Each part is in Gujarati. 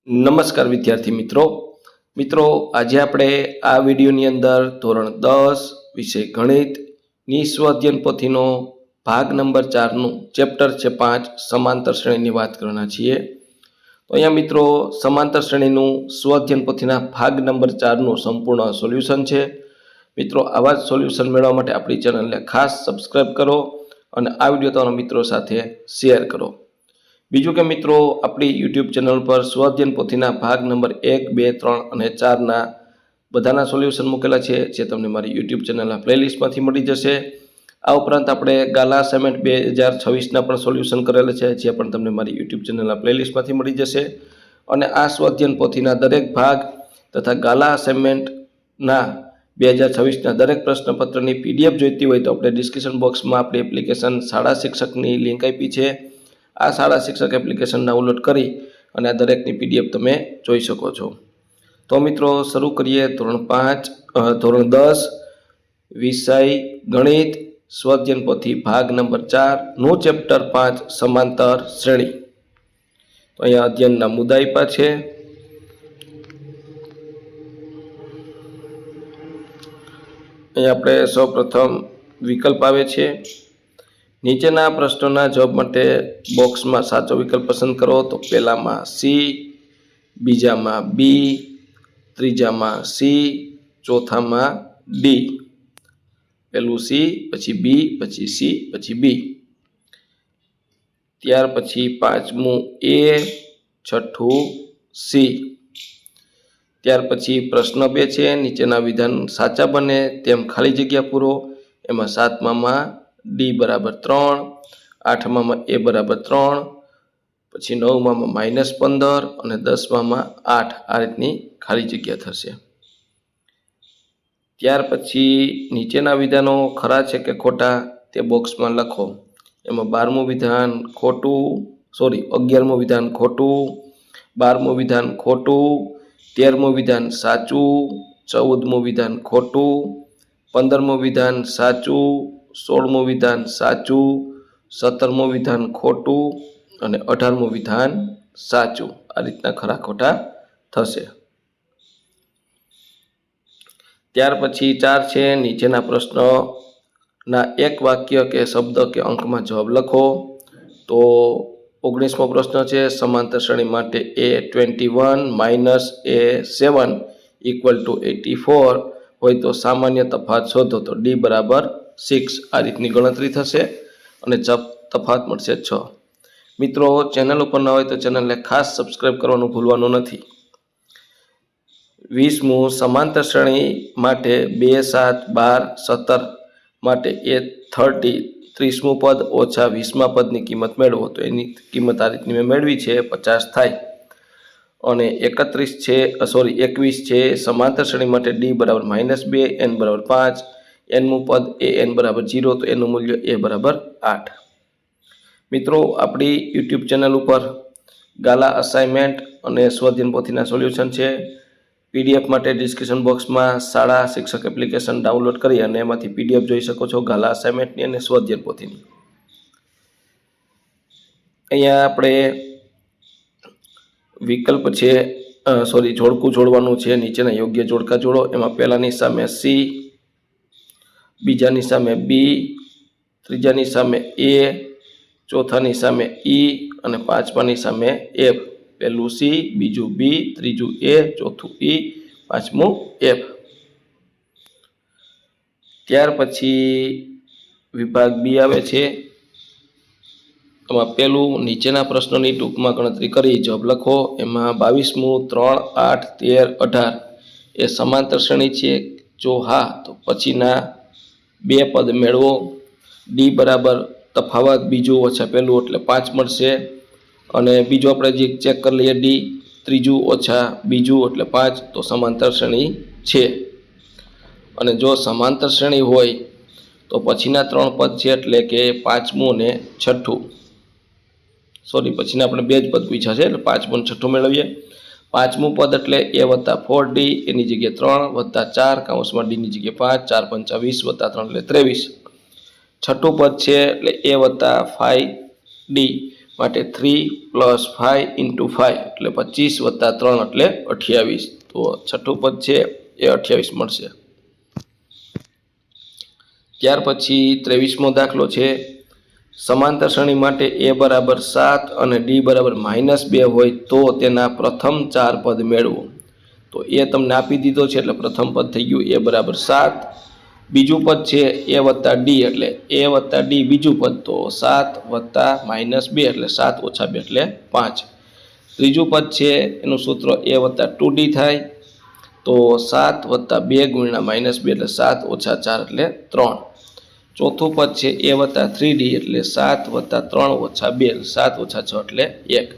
નમસ્કાર વિદ્યાર્થી મિત્રો આજે આપણે આ વિડીયોની અંદર ધોરણ 10 વિષય ગણિતની સ્વઅધ્યયન પોથીનો ભાગ નંબર 4નું ચેપ્ટર છે 5 સમાંતર શ્રેણીની વાત કરવાના છીએ। તો અહીંયા મિત્રો સમાંતર શ્રેણીનું સ્વઅધ્યયન પોથીના ભાગ નંબર 4નું સંપૂર્ણ સોલ્યુશન છે। મિત્રો આવા જ સોલ્યુશન મેળવવા માટે આપણી ચેનલને ખાસ સબસ્ક્રાઇબ કરો અને આ વિડીયો તમારા મિત્રો સાથે શેર કરો। બીજું કે મિત્રો આપણી યુટ્યુબ ચેનલ પર સ્વઅધ્યયન પોથીના ભાગ નંબર 1, 2, 3 અને 4ના બધાના સોલ્યુશન મૂકેલા છે જે તમને મારી યુટ્યુબ ચેનલના પ્લેલિસ્ટમાંથી મળી જશે। આ ઉપરાંત આપણે ગાલા અસાઇનમેન્ટ 2026ના પણ સોલ્યુશન કરેલા છે જે પણ તમને મારી યુટ્યુબ ચેનલના પ્લેલિસ્ટમાંથી મળી જશે। અને આ સ્વઅધ્યયન પોથીના દરેક ભાગ તથા ગાલા અસાઇનમેન્ટના 2026ના દરેક પ્રશ્નપત્રની પીડીએફ જોઈતી હોય તો આપણે ડિસ્ક્રિપ્શન બોક્સમાં આપણી એપ્લિકેશન શાળા શિક્ષકની લિંક આપી છે। આ શાળા શિક્ષક એપ્લિકેશન ડાઉનલોડ કરી અને આ દરેકની પીડીએફ તમે જોઈ શકો છો। તો મિત્રો શરૂ કરીએ ધોરણ 10 વિષય ગણિત સ્વઅધ્યયન પોથી ભાગ નંબર 4 નું ચેપ્ટર 5 સમાંતર શ્રેણી। તો અહીંયા અધ્યયનના મુદ્દા આપ્યા છે। અહીંયા આપણે સૌપ્રથમ વિકલ્પ આવે છે। નીચેના પ્રશ્નોના જવાબ માટે બોક્સમાં સાચો વિકલ્પ પસંદ કરો। તો પહેલામાં સી, બીજામાં બી, ત્રીજામાં સી, ચોથામાં ડી। પહેલું સી, પછી બી, પછી સી, પછી બી। ત્યાર પછી પાંચમું એ, છઠ્ઠું સી। ત્યાર પછી પ્રશ્ન 2 છે, નીચેના વિધાન સાચા બને તેમ ખાલી જગ્યા પૂરો। એમાં સાતમામાં ડી બરાબર 3, આઠમામાં એ બરાબર 3, પછી નવમામાં -15 અને 10મામાં 8 આ રીતની ખાલી જગ્યા થશે। ત્યાર પછી નીચેના વિધાનો ખરા છે કે ખોટા તે બોક્સમાં લખો। એમાં 12મું વિધાન ખોટું, 11મું વિધાન ખોટું, 12મું વિધાન ખોટું, 13મું વિધાન સાચું, 14મું વિધાન ખોટું, 15મું વિધાન સાચું, 16મું વિધાન સાચું, 17મું વિધાન ખોટું અને 18મું વિધાન સાચું। આ રીતના ખરા ખોટા થશે। ત્યાર પછી 4 છે, નીચેના પ્રશ્નના એક વાક્ય કે શબ્દ કે અંકમાં જવાબ લખો। તો 19મો પ્રશ્ન છે, સમાંતર શ્રેણી માટે a21 - a7 = 84 હોય તો સામાન્ય તફાવત શોધો। તો ડી બરાબર 6 આ રીતની ગણતરી થશે અને તફાવત મળશે 6। મિત્રો ચેનલ ઉપર ન હોય તો ચેનલને ખાસ સબસ્ક્રાઇબ કરવાનું ભૂલવાનું નથી। 20મું સમાંતર શ્રેણી માટે 2, 7, 12, 17 માટે a30 30મું પદ ઓછા 20મા પદની કિંમત મેળવો। તો એની કિંમત આ રીતની મેં મેળવી છે 50 થાય। અને 21 છે, સમાંતર શ્રેણી માટે ડી બરાબર -2, n બરાબર 5, nમું પદ એ n બરાબર 0 તો એનું મૂલ્ય a બરાબર 8। મિત્રો આપણી યુટ્યુબ ચેનલ ઉપર ગાલા અસાઇનમેન્ટ અને સ્વઅધ્યયન પોથીના સોલ્યુશન છે। પીડીએફ માટે ડિસ્ક્રિપ્શન બોક્સમાં શાળા શિક્ષક એપ્લિકેશન ડાઉનલોડ કરી અને એમાંથી પીડીએફ જોઈ શકો છો ગાલા અસાઇનમેન્ટની અને સ્વઅધ્યયન પોથીની। અહીંયા આપણે વિકલ્પ છે જોડકું જોડવાનું છે। નીચેના યોગ્ય જોડકા જોડો। એમાં પહેલાની સામે સી, બીજાની સામે બી, ત્રીજાની સામે એ, ચોથાની સામે ઈ અને પાંચમાની સામે એફ। પહેલું સી, બીજું બી, ત્રીજું એ, ચોથું ઈ, પાંચમું એફ। ત્યાર પછી વિભાગ બી આવે છે। એમાં પહેલું નીચેના પ્રશ્નોની ટૂંકમાં ગણતરી કરી જવાબ લખો। એમાં 22મું 3, 8, 13, 18 એ સમાંતર શ્રેણી છે? જો હા તો પછીના 2 પદ મેળવો। ડી બરાબર તફાવત બીજું ઓછા પહેલું એટલે 5 મળશે। અને બીજું આપણે જે ચેક કરી લઈએ ડી, ત્રીજું ઓછા બીજું એટલે 5 તો સમાંતર શ્રેણી છે। અને જો સમાંતર શ્રેણી હોય તો પછીના 3 પદ છે એટલે કે 5મું અને 6ઠું, પછીના આપણે 2 જ પદ પૂછ્યા છે એટલે 5મું અને 6ઠું મેળવીએ। 5મું પદ એટલે a + 4d એની જગ્યાએ 3 + 4 કૌંસમાં ડી ની જગ્યાએ 5, 4 × 5 = 20 + 3 એટલે 23। 6ઠું પદ છે એટલે a + 5d માટે 3 + 5 × 5 એટલે 25 + 3 એટલે 28. તો છઠ્ઠું પદ છે એ 28 મળશે. ત્યાર પછી 23મો દાખલો છે. સમાંતર શ્રેણી માટે a બરાબર 7 અને d બરાબર -2 હોય તો તેના પ્રથમ 4 પદ મેળવો. તો એ તમને આપી દીધો છે એટલે પ્રથમ પદ થઈ ગયું a બરાબર 7. બીજું પદ છે a વત્તા d એટલે a વત્તા d બીજું પદ તો 7 વત્તા -2 એટલે 7 ઓછા 2 એટલે 5. ત્રીજું પદ છે એનું સૂત્ર a વત્તા 2d થાય તો 7 વત્તા 2 ગુણ્યા -2 એટલે 7 ઓછા 4 એટલે 3. ચોથું પદ છે a વત્તા 3d એટલે 7 વત્તા 3 ઓછા 2 એટલે 7 ઓછા 6 એટલે 1.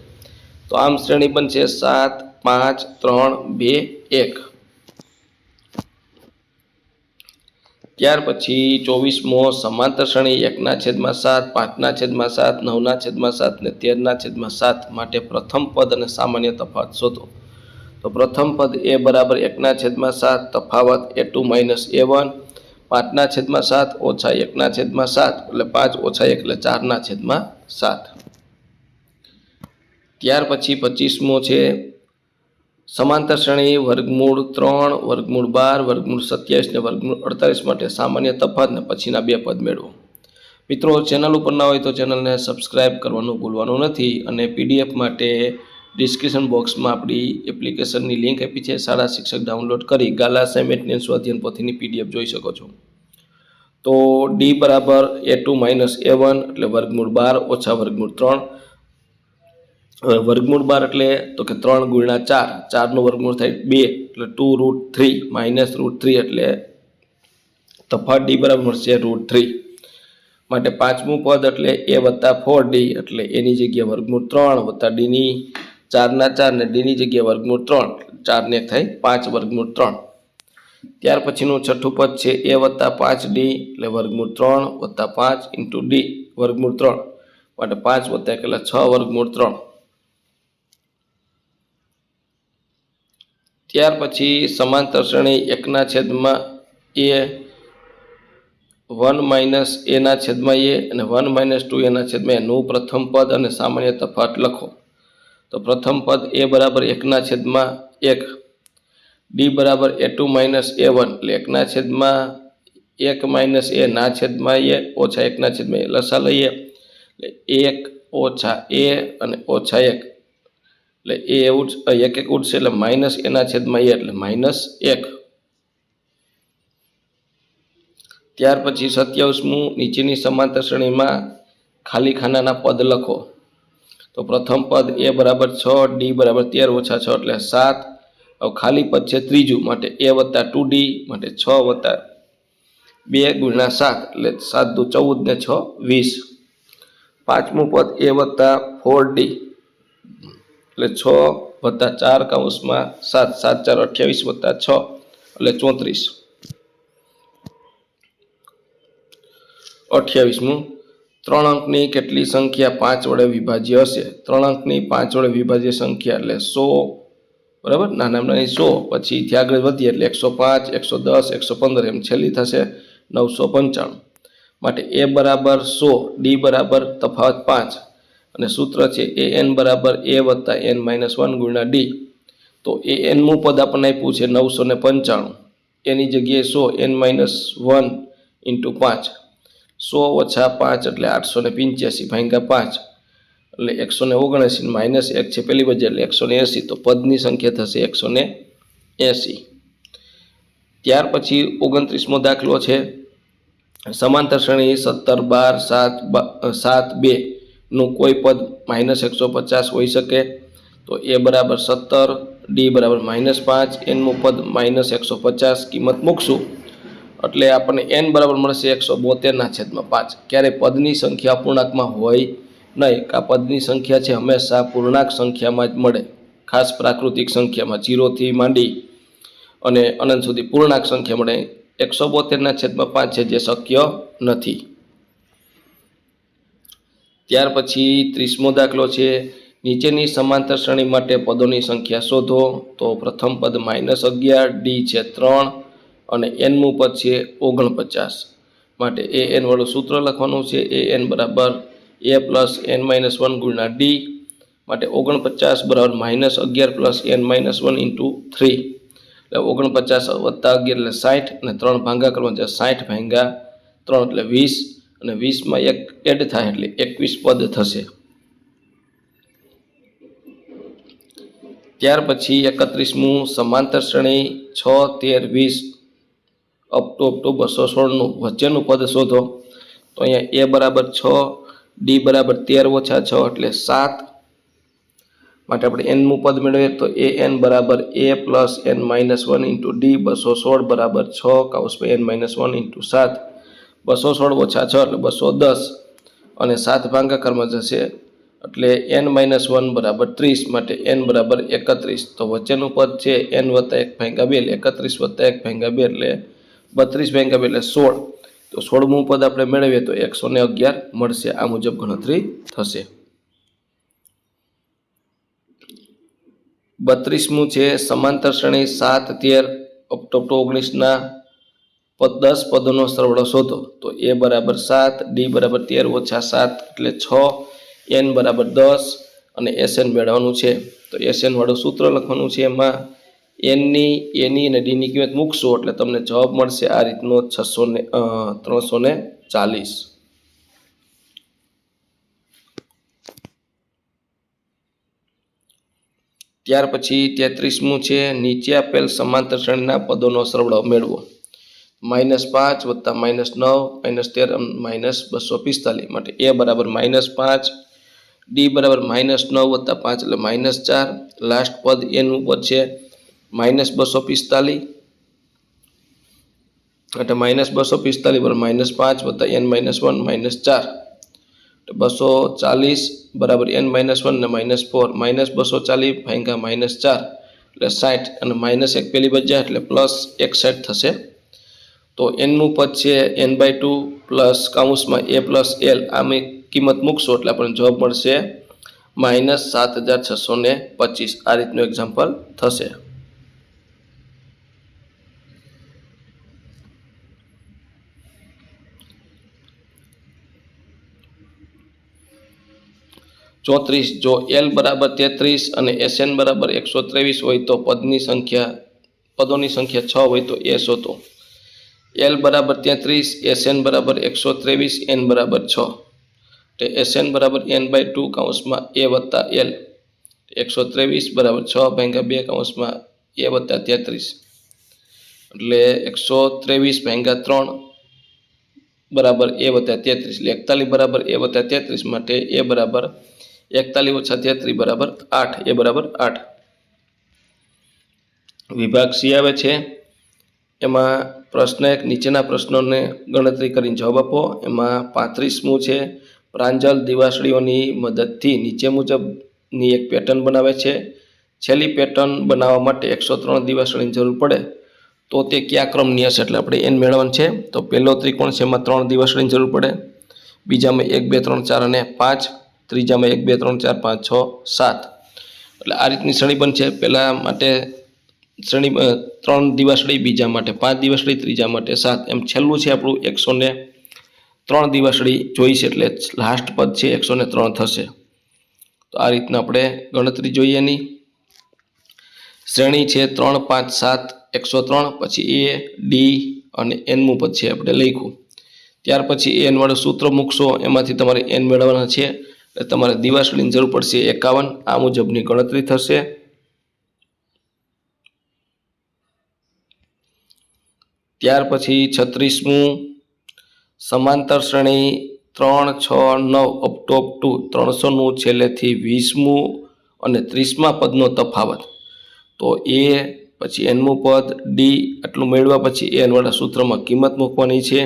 તો આમ શ્રેણી બનશે 7 5 3 2 1. ત્યાર પછી 24મો સમાંતર શ્રેણી 1/7 5/7 9/7 ને 13/7 માટે પ્રથમ પદ અને સામાન્ય તફાવત શોધો. તો પ્રથમ પદ a બરાબર 1/7 તફાવત a2 - a1 5/7 ઓછા 1/7 એટલે 5 ઓછા 1 એટલે 4/7. ત્યાર પછી 25મો છે સમાંતર શ્રેણી વર્ગમૂળ 3 વર્ગમૂળ 12 વર્ગમૂળ 27 ને વર્ગમૂળ 48 માટે સામાન્ય તફાવત ને પછીના બે પદ મેળવો. મિત્રો ચેનલ ઉપર ના હોય તો ચેનલને સબસ્ક્રાઇબ કરવાનું ભૂલવાનું નથી અને પીડીએફ માટે ડિસ્ક્રિપ્શન બોક્સમાં આપણી એપ્લિકેશનની લિંક આપી છે. શાળા શિક્ષક ડાઉનલોડ કરી ગાલા અસાઇનમેન્ટની સ્વાધ્યાયન પોથીની પીડીએફ જોઈ શકો છો. તો d બરાબર a2 - a1 એટલે વર્ગમૂળ 12 ઓછા વર્ગમૂળ 3. હવે વર્ગમૂળ 12 એટલે તો કે 3 ગુણ્યા 4 4નું વર્ગમૂળ થાય 2 એટલે 2√3 -√3 એટલે તફાવત d બરાબર મળશે √3. માટે પાંચમું પદ એટલે a વત્તા 4d એટલે એની જગ્યાએ વર્ગમૂળ 3 વત્તા d ની 4/4 ને d ની જગ્યાએ વર્ગમૂળ 3 4 ને થાય 5 વર્ગમૂળ 3. ત્યાર પછીનું છઠ્ઠું પદ છે a વત્તા 5d એટલે વર્ગમૂળ 3 વત્તા 5 × d વર્ગમૂળ 3 માટે 5 વત્તા 1 એટલે 6 વર્ગમૂળ 3. ત્યાર પછી સમાંતર શ્રેણી 1/a 1 - a/a અને 1 - 2a/a નું પ્રથમ પદ અને સામાન્ય તફાવત લખો. તો પ્રથમ પદ a બરાબર 1/1 d બરાબર a2 - a1 એટલે 1/1 - a ના છેદમાં a ઓછા 1/a લસા લઈએ એટલે 1 ઓછા a અને ઓછા 1 એટલે a એવું 1 ઉડશે એટલે -a ના છેદમાં a એટલે -1. ત્યાર પછી 27મું નીચેની સમાંતર શ્રેણીમાં ખાલી ખાનાના પદ લખો. તો પ્રથમ પદ a બરાબર 6 d બરાબર 13 ઓછા 6 એટલે 7. હવે ખાલી પદ છે ત્રીજું માટે a વત્તા 2d માટે 6 વત્તા 2 ગુણ્યા 7 એટલે 7 દુ 14 ને 6 20. પાંચમું પદ a વત્તા 4d એટલે 6 વત્તા 4 કૌંસમાં 7 7 4 28 વત્તા 6 એટલે 34. 28મું 3 અંકની કેટલી સંખ્યા 5 વડે વિભાજ્ય હશે. 3 અંકની 5 વડે વિભાજ્ય સંખ્યા એટલે 100 બરાબર નાની 100 પછી થી આગળ વધીએ એટલે 105 110 115 એમ છેલ્લી થશે 995. માટે a બરાબર 100 d બરાબર તફાવત 5 અને સૂત્ર છે an બરાબર a વત્તા n - 1 ગુણ્યા d. તો an નું પદ આપણને આપ્યું છે 995 એની જગ્યાએ 100 n - 1 × 5 100 ઓછા 5 એટલે 885 ભાગ્યા 5 એટલે 179 -1 છે પેલી બાજુ એટલે 180. તો પદની સંખ્યા થશે 180. ત્યાર પછી 29મો દાખલો છે સમાંતર શ્રેણી 17 12 7 2 નું કોઈ પદ -150 હોઈ શકે. તો a બરાબર 17 d બરાબર -5 n નું પદ -150 કિંમત મૂકશું એટલે આપણને n બરાબર મળશે 172/5. ક્યારે પદની સંખ્યા અપૂર્ણાંકમાં હોય નહીં. આ પદની સંખ્યા છે હંમેશા પૂર્ણાંક સંખ્યામાં જ મળે. ખાસ પ્રાકૃતિક સંખ્યામાં 0 થી માંડી અને અનંત સુધી પૂર્ણાંક સંખ્યા મળે. 172/5 છે જે શક્ય નથી. ત્યાર પછી 30મો દાખલો છે નીચેની સમાંતર શ્રેણી માટે પદોની સંખ્યા શોધો. તો પ્રથમ પદ -11 d છે 3 અને n નું પદ છે 49. માટે an વાળું સૂત્ર લખવાનું છે an બરાબર એ પ્લસ એન માઇનસ 1 ગુણ્યા ડી માટે 49 બરાબર -11 પ્લસ n માઇનસ 1 ઇન્ટુ 3 એટલે 49 વત્તા 11 એટલે 60 અને 3 ભાગાકાર છે 60 ભાગ્યા 3 એટલે 20 અને 20 માં 1 એડ થાય એટલે 21 પદ થશે। ત્યાર પછી 31મું સમાંતર શ્રેણી 6, 13, 20 અપ ટુ 216 નું વચ્ચેનું પદ શોધો। તો અહીંયા a બરાબર 6, d બરાબર 13 ઓછા 6 એટલે 7 માટે આપણે n નું પદ મેળવીએ તો an બરાબર a plus n minus 1 into d 216 બરાબર 6 કૌંસમાં n માઇનસ 1 ઇન્ટુ 7 216 ઓછા 6 એટલે 210 અને 7 ભાગાકારમાં જશે એટલે n માઇનસ 1 બરાબર 30 માટે n બરાબર 31 તો વચ્ચેનું પદ છે n વત્તા 1 ભાગ્યા 2 એટલે 31 વત્તા 1 ભાગ્યા 2 એટલે 32 ભાગ્યા 2 એટલે 16 તો 16મું પદ આપણે મેળવીએ તો 111 મળશે। આ મુજબ ગણતરી થશે। 32મું છે સમાંતર શ્રેણી 7, 13 અપ ટુ 19 ના 10 પદોનો સરવાળો શોધો। તો a બરાબર 7, d બરાબર 13 ઓછા 7 એટલે 6, n બરાબર 10 અને sn મેળવવાનું છે। તો sn વાળું સૂત્ર લખવાનું છે। એમાં n ની a ની અને d ની કિંમત મૂકશો એટલે તમને જવાબ મળશે આ રીતનો 340। ત્યાર પછી 33મું છે નીચે આપેલ સમાંતર શ્રેણીના પદોનો સરવાળો મેળવો। -5 વત્તા -9 -13 -245 માટે a બરાબર -5, d બરાબર -9 વત્તા 5 એટલે -4 લાસ્ટ પદ a નું પદ છે -245 એટલે -245 બરાબર -5 વત્તા n માઇનસ 1 -4 240 બરાબર n માઇનસ 1 ને -4 -240 ભાગ્યા -4 એટલે 60 અને -1 પેલી બચ્યા એટલે +61 થશે। તો n નું પદ છે n/2 પ્લસ કૌંસમાં a પ્લસ l આમાં કિંમત મૂકશો એટલે આપણને જવાબ મળશે -7625। આ રીતનું એક્ઝામ્પલ થશે। ચોત્રીસ જો l બરાબર 33 અને sn બરાબર 123 હોય તો પદોની સંખ્યા 6 હોય તો a શોધો। l બરાબર 33, sn બરાબર 123, n બરાબર 6 તો sn બરાબર n/2 કૌંસમાં a વત્તા l 123 બરાબર 6 ભાગ્યા 2 કૌંસમાં a વત્તા 33 એટલે 123 ભાગ્યા 3 બરાબર a વત્તા 33 એટલે 41 બરાબર a વત્તા 33 માટે a બરાબર 41 ઓછા 33 બરાબર 8 a બરાબર 8। વિભાગ સી આવે છે એમાં પ્રશ્ન 1 નીચેના પ્રશ્નોને ગણતરી કરીને જવાબ આપો। એમાં 35મું છે પ્રાંજલ દિવાસળીઓની મદદથી નીચે મુજબની એક પેટર્ન બનાવે છે। છેલ્લી પેટર્ન બનાવવા માટે 103 દિવાસળીની જરૂર પડે તો તે કયા ક્રમની હશે એટલે આપણે n મેળવવાનું છે। તો પહેલો ત્રિકોણ છે એમાં 3 દિવાસળીની જરૂર પડે, બીજામાં 1, 2, 3, 4 અને 5, ત્રીજામાં 1, 2, 3, 4, 5, 6, 7 એટલે આ રીતની શ્રેણી બનશે। પહેલા માટે શ્રેણી 3 દિવાસળી, બીજા માટે 5 દિવાસળી, ત્રીજા માટે 7 એમ છેલ્લું છે આપણું 103 દિવાસળી જોઈશે એટલે લાસ્ટ પદ છે 103 થશે। તો આ રીતના આપણે ગણતરી જોઈએ એની શ્રેણી છે 3, 5, 7 103 પછી a, d અને n મું પદ છે આપણે લખ્યું। ત્યાર પછી n વાળું સૂત્ર મૂકશો એમાંથી તમારે n મેળવવાના છે એટલે તમારે દિવાસળીની જરૂર પડશે 51। આ મુજબની ગણતરી થશે। ત્યાર પછી 36મું સમાંતર શ્રેણી 3, 6, 9 અપ ટુ 300નું છેલ્લેથી 20મું અને 30મા પદનો તફાવત। તો a પછી n મું પદ, d આટલું મેળવ્યા પછી n વાળા સૂત્રમાં કિંમત મૂકવાની છે।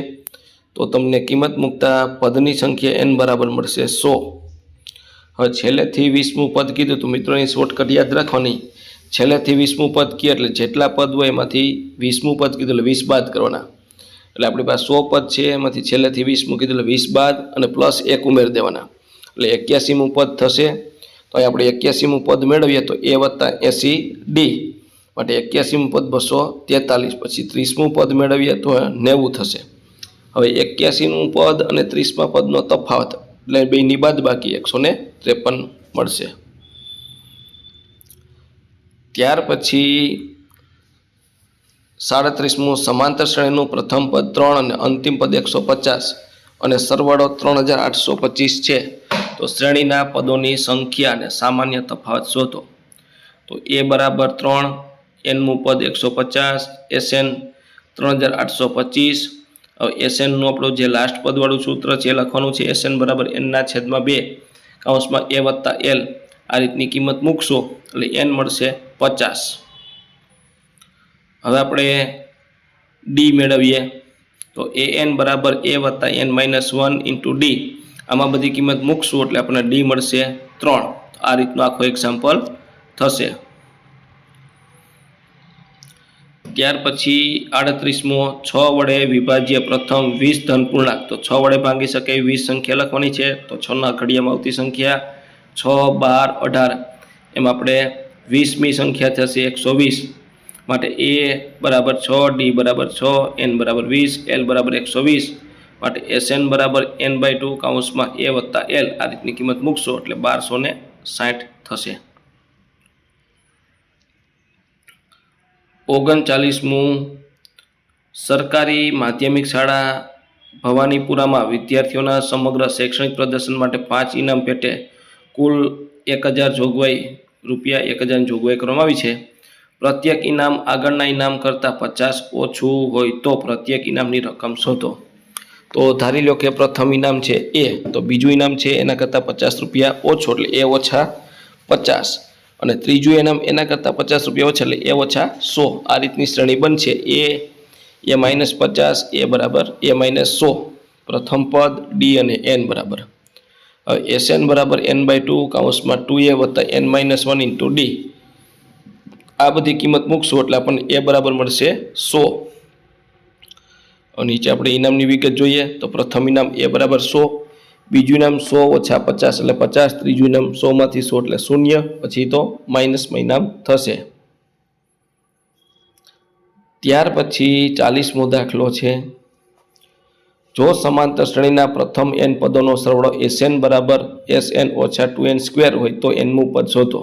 તો તમને કિંમત મૂકતા પદની સંખ્યા n બરાબર મળશે 100। હવે છેલ્લેથી 20મું પદ કીધું તો મિત્રોની શોર્ટકટ યાદ રાખવાની, છેલ્લેથી 20મું પદ કહે એટલે જેટલા પદ હોય એમાંથી 20મું પદ કીધું એટલે 20 બાદ કરવાના। એટલે આપણી પાસે 100 પદ છે એમાંથી છેલ્લેથી 20મું કીધું એટલે 20 બાદ અને +1 ઉમેરી દેવાના એટલે 81મું પદ થશે। તો અહીં આપણે 81મું પદ મેળવીએ તો a વત્તા 80 d માટે 81મું પદ 243 પછી 30મું પદ મેળવીએ તો 90 થશે। હવે 81મું પદ અને 30મા પદનો તફાવત એટલે બેની બાદબાકી 153 મળશે। ત્યાર પછી 37મું સમાંતર શ્રેણીનું પ્રથમ પદ 3 અને અંતિમ પદ 150 અને સરવાળો 3825 છે, તો શ્રેણીના પદોની સંખ્યા અને સામાન્ય તફાવત શોધો। તો એ બરાબર 3, એનનું પદ 150, SN 3825। હવે SNનું આપણું જે લાસ્ટ પદવાળું સૂત્ર છે એ લખવાનું છે, SN બરાબર n/2 કૌંસમાં a વત્તા l, આ રીતની કિંમત મૂકશો એટલે n મળશે 50। હવે આપણે ડી મેળવીએ, તો an બરાબર a વત્તા n-1 ઇન્ટુ ડી, આમાં બધી કિંમત મૂકશું એટલે આપણને ડી મળશે 3। આ રીતનું આખો એક્ઝામ્પલ થશે। ત્યાર પછી 38મો 6 વડે વિભાજ્ય પ્રથમ 20 ધન પૂર્ણાંક, તો 6 વડે ભાંગી શકે એવી 20 સંખ્યા લખવાની છે। તો 6ના ઘડિયામાં આવતી સંખ્યા 6, 12, 18, એમાં આપણે 20મી સંખ્યા થશે 120, માટે a બરાબર 6, ડી બરાબર 6, n બરાબર 20, l બરાબર 120, માટે SN બરાબર n/2 કૌંસમાં a વત્તા l, આ રીતની કિંમત મૂકશો એટલે 1260 થશે। 39મું સરકારી માધ્યમિક શાળા ભવાનીપુરામાં વિદ્યાર્થીઓના સમગ્ર શૈક્ષણિક પ્રદર્શન માટે 5 ઇનામ પેટે કુલ 1000 જોગવાઈ ₹1000 જોગવાઈ કરવામાં આવી છે। પ્રત્યેક ઇનામ આગળના ઇનામ કરતાં 50 ઓછું હોય તો પ્રત્યેક ઇનામની રકમ શોધો। તો ધારી લો કે પ્રથમ ઇનામ છે એ, તો બીજું ઇનામ છે એના કરતાં ₹50 ઓછો એટલે એ ઓછા 50, અને ત્રીજું ઇનામ એના કરતાં ₹50 ઓછા એટલે એ ઓછા 100। આ રીતની શ્રેણી બનશે, એ -50, એ બરાબર એ -100 પ્રથમ પદ, ડી અને એન બરાબર। હવે SN બરાબર n/2 કૌંસમાં 2a વત્તા n-1 ઇન્ટુ ડી, આ બધી કિંમત મૂકશું એટલે આપણને એ બરાબર મળશે 100। નીચે આપણે ઇનામની વિગત જોઈએ, તો પ્રથમ ઇનામ એ બરાબર 100, બીજું ઇનામ 100 ઓછા 50 એટલે 50, ત્રીજું ઇનામ 100માંથી 100 એટલે 0, પછી તો માઇનસમાં ઇનામ થશે। ત્યાર પછી 40મો દાખલો છે, જો સમાંતર શ્રેણીના પ્રથમ n પદોનો સરવાળો SN બરાબર SN ઓછા 2n² હોય તો nમું પદ શોધો।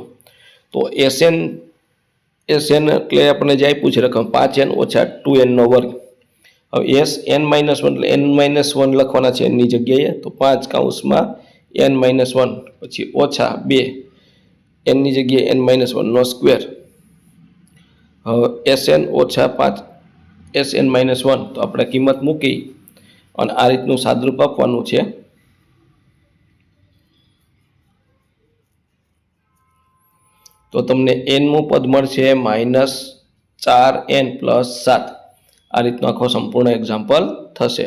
તો SN એટલે આપણે જે આપ્યું છે રકમ 5n ઓછા 2n નો વર્ગ। હવે n-1 એટલે n-1 લખવાના છે એની જગ્યાએ, તો 5 કૌંસમાં n-1 પછી ઓછા 2 એનની જગ્યાએ n-1 નો સ્ક્વેર। હવે SN ઓછા 5 SN-1, તો આપણે કિંમત મૂકી અને આ રીતનું સાદરૂપ આપવાનું છે। તો તમને nમું પદ મળશે -4n + 7। આ રીતનો આખો સંપૂર્ણ એક્ઝામ્પલ થશે।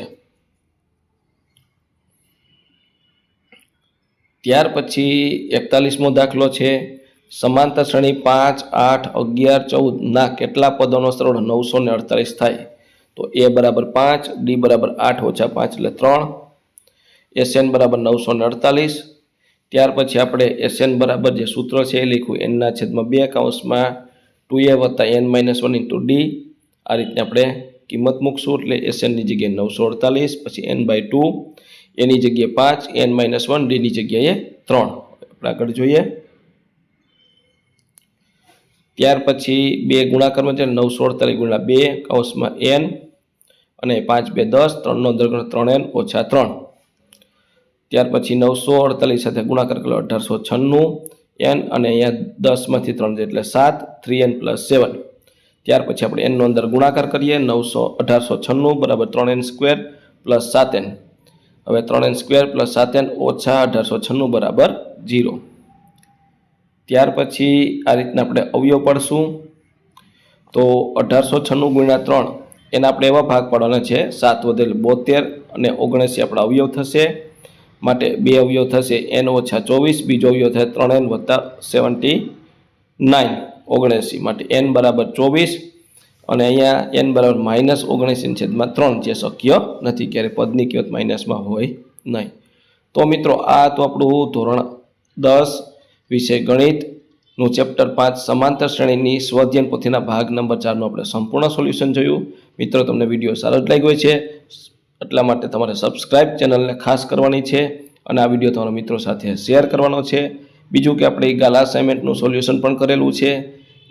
ત્યાર પછી 41મો દાખલો છે, સમાંતર શ્રેણી 5, 8, 11, 14 ના કેટલા પદોનો સરવાળો 948 થાય? તો a બરાબર 5, ડી બરાબર 8 ઓછા 5 એટલે 3, SN બરાબર 948। ત્યાર પછી આપણે SN બરાબર જે સૂત્ર છે એ લખ્યું n/2 કૌંસમાં 2a વત્તા n-1 ઇન્ટુ ડી, આ રીતને આપણે કિંમત મૂકશું એટલે SNની જગ્યાએ 948, પછી n/2, એની જગ્યાએ 5, n-1, ડીની જગ્યાએ 3। આપણે આગળ જોઈએ, ત્યાર પછી 2 ગુણાકારમાં છે 948 × 2 કૌંસમાં n અને 5 2 10, 3નો અંદરગણ 3n ઓછા 3। ત્યાર પછી 948 સાથે ગુણાકાર કરો 1896 n, અને અહીંયા 10માંથી 3 એટલે 7, 3n + 7। ત્યાર પછી આપણે n નો અંદર ગુણાકાર કરીએ, 1896 બરાબર 3n² + 7n। હવે 3n² + 7n ઓછા 1896 બરાબર 0। ત્યાર પછી આ રીતના આપણે અવયવ પાડશું, તો 1896 × 3 એના આપણે એવા ભાગ પાડવાના છે 7 વધે 72 અને 79 આપણા અવયવ થશે, માટે બે અવયવ થશે n ઓછા 24, બીજો અવયવ થાય 3n વત્તા 79 79, માટે n બરાબર 24 અને અહીંયા n બરાબર -79/3, જે શક્ય નથી, ક્યારે પદની કિંમત માઇનસમાં હોય નહીં। તો મિત્રો આ તો આપણું ધોરણ 10 વિષય ગણિતનું ચેપ્ટર 5 સમાંતર શ્રેણીની સ્વઅધ્યયન પોથીના ભાગ નંબર 4નું આપણે સંપૂર્ણ સોલ્યુશન જોયું। મિત્રો તમને વિડીયો સારો જ લાગ્યો છે એટલા માટે તમારે સબસ્ક્રાઇબ ચેનલને ખાસ કરવાની છે અને આ વિડીયો તમારા મિત્રો સાથે શેર કરવાનો છે. બીજું કે આપણે ગાલા અસાઇનમેન્ટનું સોલ્યુશન પણ કરેલું છે,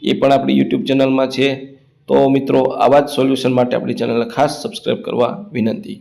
એ પણ આપણી યુટ્યુબ ચેનલમાં છે. તો મિત્રો આવા જ સોલ્યુશન માટે આપણી ચેનલને ખાસ સબસ્ક્રાઈબ કરવા વિનંતી.